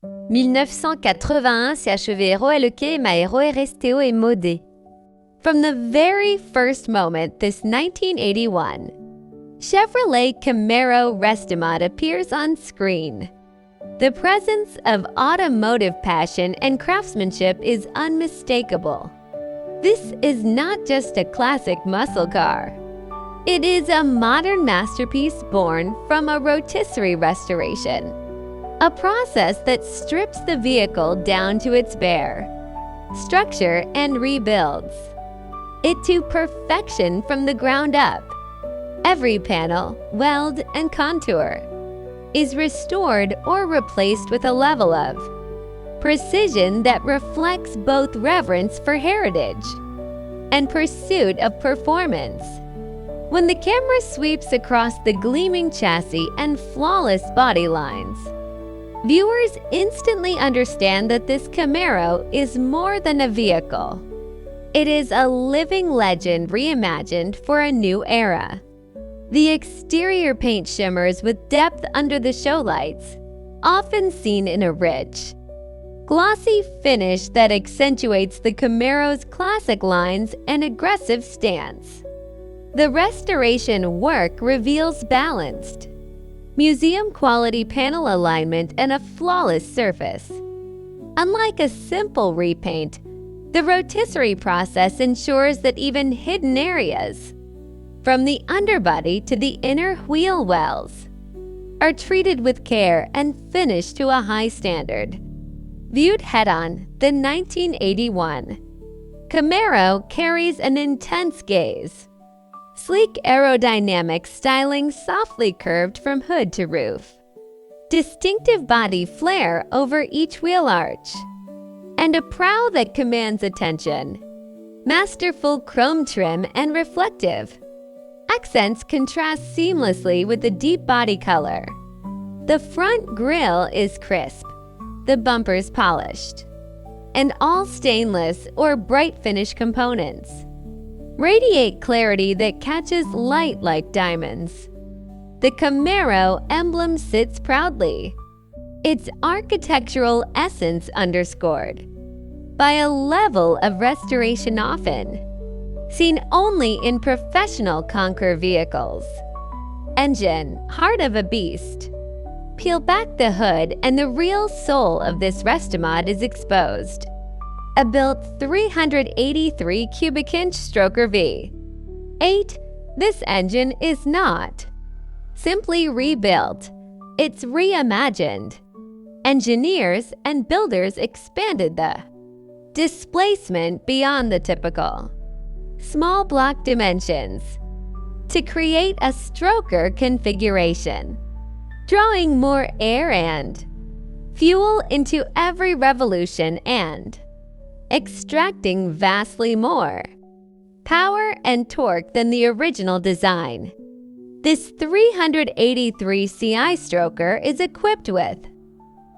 1981 s'est achevé héros le que ma héros est restéo et modé. From the very first moment, this 1981 Chevrolet Camaro Restomod appears on screen. The presence of automotive passion and craftsmanship is unmistakable. This is not just a classic muscle car. It is a modern masterpiece born from a rotisserie restoration, a process that strips the vehicle down to its bare structure and rebuilds it to perfection from the ground up. Every panel, weld, and contour is restored or replaced with a level of precision that reflects both reverence for heritage and pursuit of performance. When the camera sweeps across the gleaming chassis and flawless body lines, viewers instantly understand that this Camaro is more than a vehicle. It is a living legend reimagined for a new era. The exterior paint shimmers with depth under the show lights, often seen in a rich, glossy finish that accentuates the Camaro's classic lines and aggressive stance. The restoration work reveals balanced, museum-quality panel alignment and a flawless surface. Unlike a simple repaint, the rotisserie process ensures that even hidden areas, from the underbody to the inner wheel wells, are treated with care and finished to a high standard. Viewed head-on, the 1981 Camaro carries an intense gaze. Sleek aerodynamic styling softly curved from hood to roof. Distinctive body flare over each wheel arch. And a prow that commands attention. Masterful chrome trim and reflective accents contrast seamlessly with the deep body color. The front grille is crisp, the bumpers polished, and all stainless or bright finish components radiate clarity that catches light like diamonds. The Camaro emblem sits proudly, its architectural essence underscored by a level of restoration often seen only in professional conquer vehicles. Engine, heart of a beast. Peel back the hood and the real soul of this Restomod is exposed. A built 383 cubic inch stroker V8, this engine is not simply rebuilt, it's reimagined. Engineers and builders expanded the displacement beyond the typical small block dimensions to create a stroker configuration, drawing more air and fuel into every revolution and extracting vastly more power and torque than the original design. This 383 CI stroker is equipped with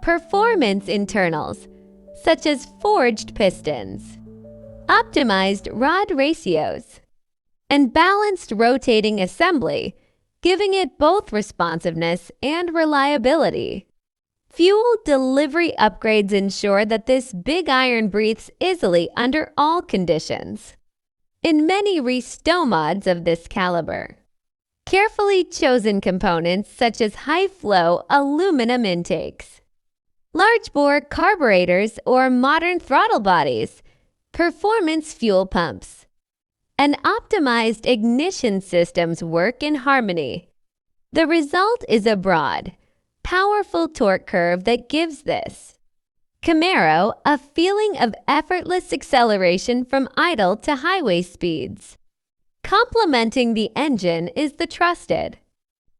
performance internals such as forged pistons, optimized rod ratios, and balanced rotating assembly, giving it both responsiveness and reliability. Fuel delivery upgrades ensure that this big iron breathes easily under all conditions. In many Restomods of this caliber, carefully chosen components such as high-flow aluminum intakes, large-bore carburetors or modern throttle bodies, performance fuel pumps, and optimized ignition systems work in harmony. The result is a broad, powerful torque curve that gives this Camaro a feeling of effortless acceleration from idle to highway speeds. Complementing the engine is the trusted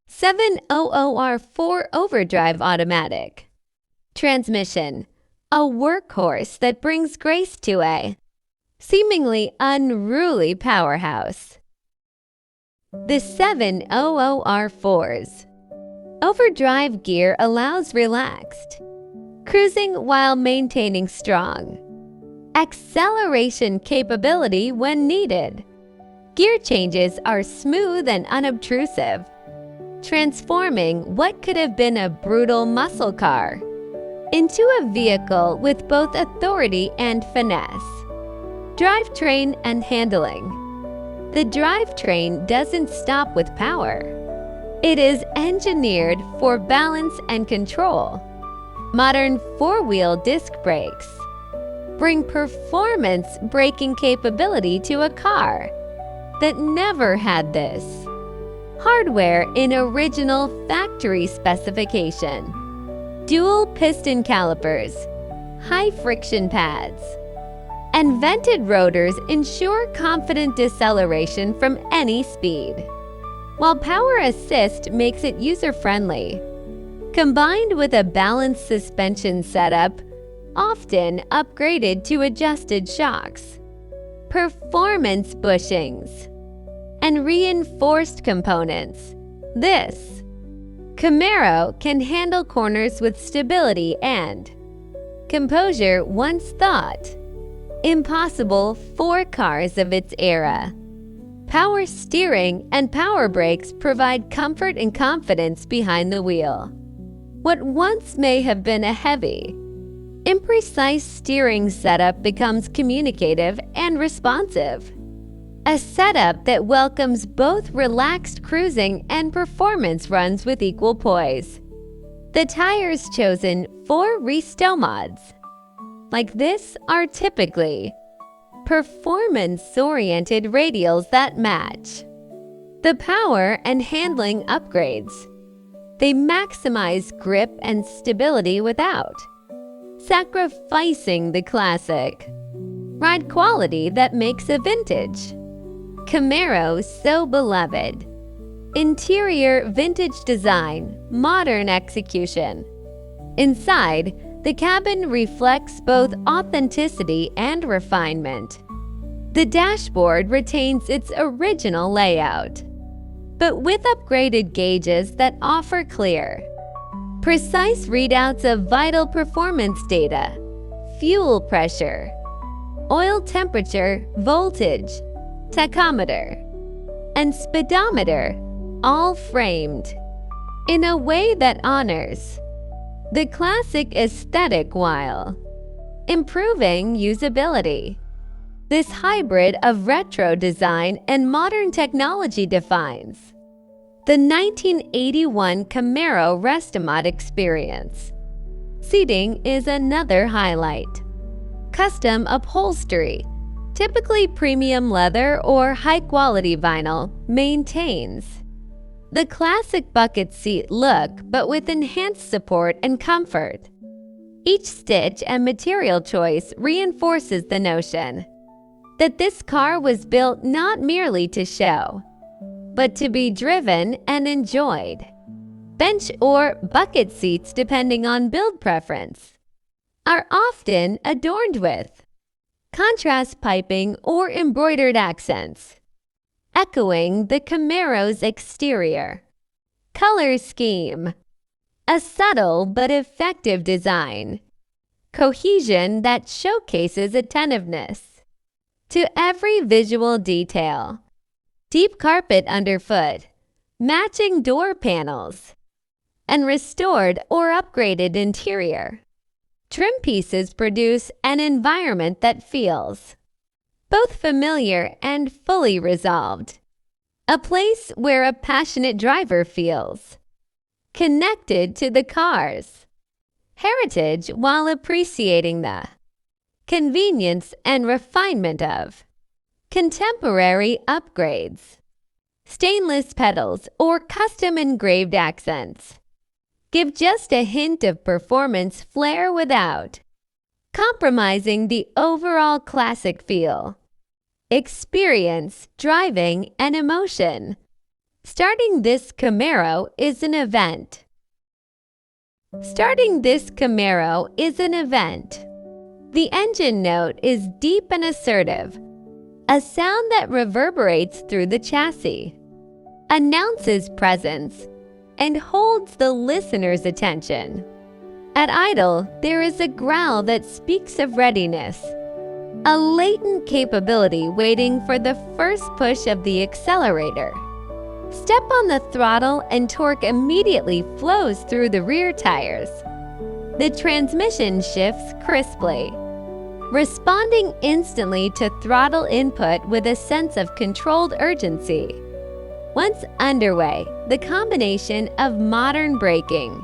700R4 overdrive automatic transmission, a workhorse that brings grace to a seemingly unruly powerhouse. The 700R4's overdrive gear allows relaxed cruising while maintaining strong acceleration capability when needed. Gear changes are smooth and unobtrusive, transforming what could have been a brutal muscle car into a vehicle with both authority and finesse. Drivetrain and handling. The drivetrain doesn't stop with power. It is engineered for balance and control. Modern four-wheel disc brakes bring performance braking capability to a car that never had this. Hardware in original factory specification. Dual piston calipers, high friction pads, and vented rotors ensure confident deceleration from any speed, while power assist makes it user-friendly. Combined with a balanced suspension setup, often upgraded to adjusted shocks, performance bushings, and reinforced components, this Camaro can handle corners with stability and composure once thought impossible for cars of its era. Power steering and power brakes provide comfort and confidence behind the wheel. What once may have been a heavy, imprecise steering setup becomes communicative and responsive. A setup that welcomes both relaxed cruising and performance runs with equal poise. The tires chosen for Restomods like this are typically performance-oriented radials that match the power and handling upgrades. They maximize grip and stability without sacrificing the classic ride quality that makes a vintage Camaro so beloved. Interior vintage design, modern execution. Inside, the cabin reflects both authenticity and refinement. The dashboard retains its original layout, but with upgraded gauges that offer clear, precise readouts of vital performance data, fuel pressure, oil temperature, voltage, tachometer, and speedometer, all framed in a way that honors the classic aesthetic while improving usability. This hybrid of retro design and modern technology defines the 1981 Camaro Restomod experience. Seating is another highlight. Custom upholstery, typically premium leather or high-quality vinyl, maintains the classic bucket seat look but with enhanced support and comfort. Each stitch and material choice reinforces the notion that this car was built not merely to show, but to be driven and enjoyed. Bench or bucket seats, depending on build preference, are often adorned with contrast piping or embroidered accents, echoing the Camaro's exterior color scheme. A subtle but effective design, cohesion that showcases attentiveness to every visual detail. Deep carpet underfoot, matching door panels, and restored or upgraded interior. Trim pieces produce an environment that feels both familiar and fully resolved. A place where a passionate driver feels connected to the car's heritage while appreciating the convenience and refinement of contemporary upgrades. Stainless pedals or custom engraved accents give just a hint of performance flair without compromising the overall classic feel. Experience, driving, and emotion. Starting this Camaro is an event. Starting this Camaro is an event. The engine note is deep and assertive, a sound that reverberates through the chassis, announces presence, and holds the listener's attention. At idle, there is a growl that speaks of readiness, a latent capability waiting for the first push of the accelerator. Step on the throttle and torque immediately flows through the rear tires. The transmission shifts crisply, responding instantly to throttle input with a sense of controlled urgency. Once underway, the combination of modern braking,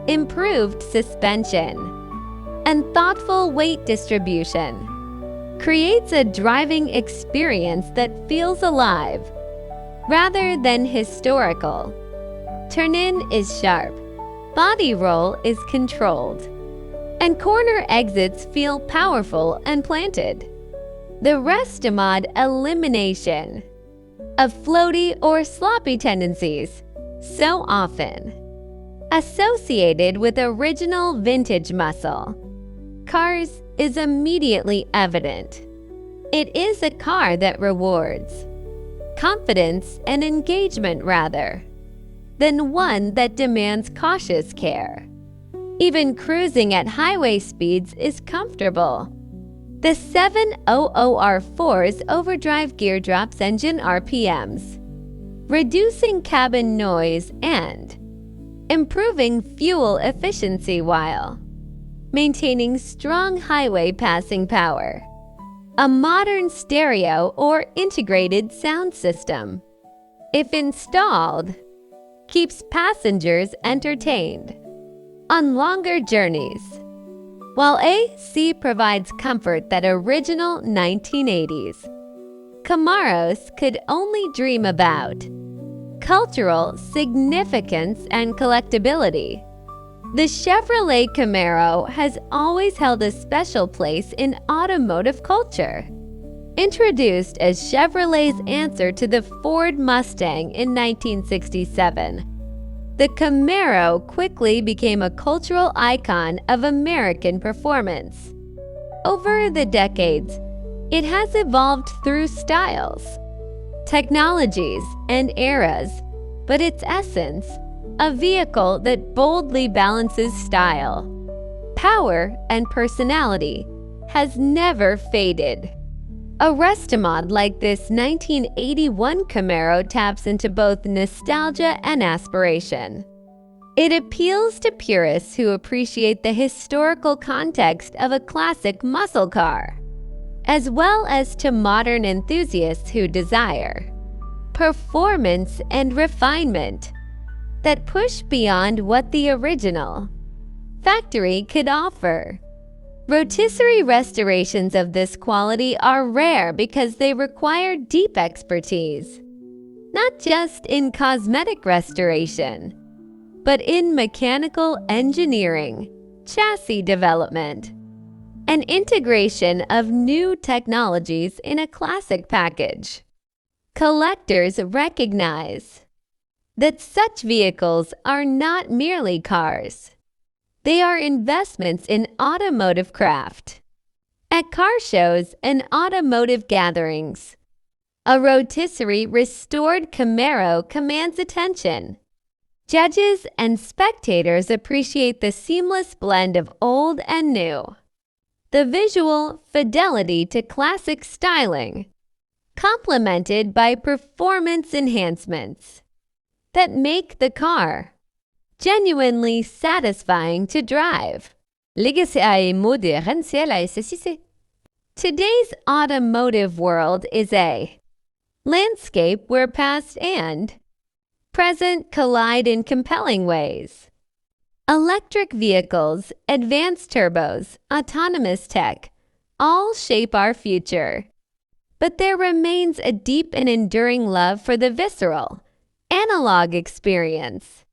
improved suspension, and thoughtful weight distribution creates a driving experience that feels alive rather than historical. Turn-in is sharp, body roll is controlled, and corner exits feel powerful and planted. The Restomod elimination of floaty or sloppy tendencies, so often associated with original vintage muscle cars, is immediately evident. It is a car that rewards confidence and engagement rather than one that demands cautious care. Even cruising at highway speeds is comfortable. The 700R4's overdrive gear drops engine RPMs, reducing cabin noise and improving fuel efficiency while maintaining strong highway passing power. A modern stereo or integrated sound system, if installed, keeps passengers entertained on longer journeys, while AC provides comfort that original 1980s Camaros could only dream about. Cultural significance and collectability. The Chevrolet Camaro has always held a special place in automotive culture. Introduced as Chevrolet's answer to the Ford Mustang in 1967, the Camaro quickly became a cultural icon of American performance. Over the decades, it has evolved through styles, technologies, and eras, but its essence, a vehicle that boldly balances style, power, and personality, has never faded. A Restomod like this 1981 Camaro taps into both nostalgia and aspiration. It appeals to purists who appreciate the historical context of a classic muscle car, as well as to modern enthusiasts who desire performance and refinement that push beyond what the original factory could offer. Rotisserie restorations of this quality are rare because they require deep expertise, not just in cosmetic restoration, but in mechanical engineering, chassis development, and integration of new technologies in a classic package. Collectors recognize that such vehicles are not merely cars. They are investments in automotive craft. At car shows and automotive gatherings, a rotisserie restored Camaro commands attention. Judges and spectators appreciate the seamless blend of old and new, the visual fidelity to classic styling, complemented by performance enhancements that make the car genuinely satisfying to drive. Today's automotive world is a landscape where past and present collide in compelling ways. Electric vehicles, advanced turbos, autonomous tech, all shape our future. But there remains a deep and enduring love for the visceral, analog experience.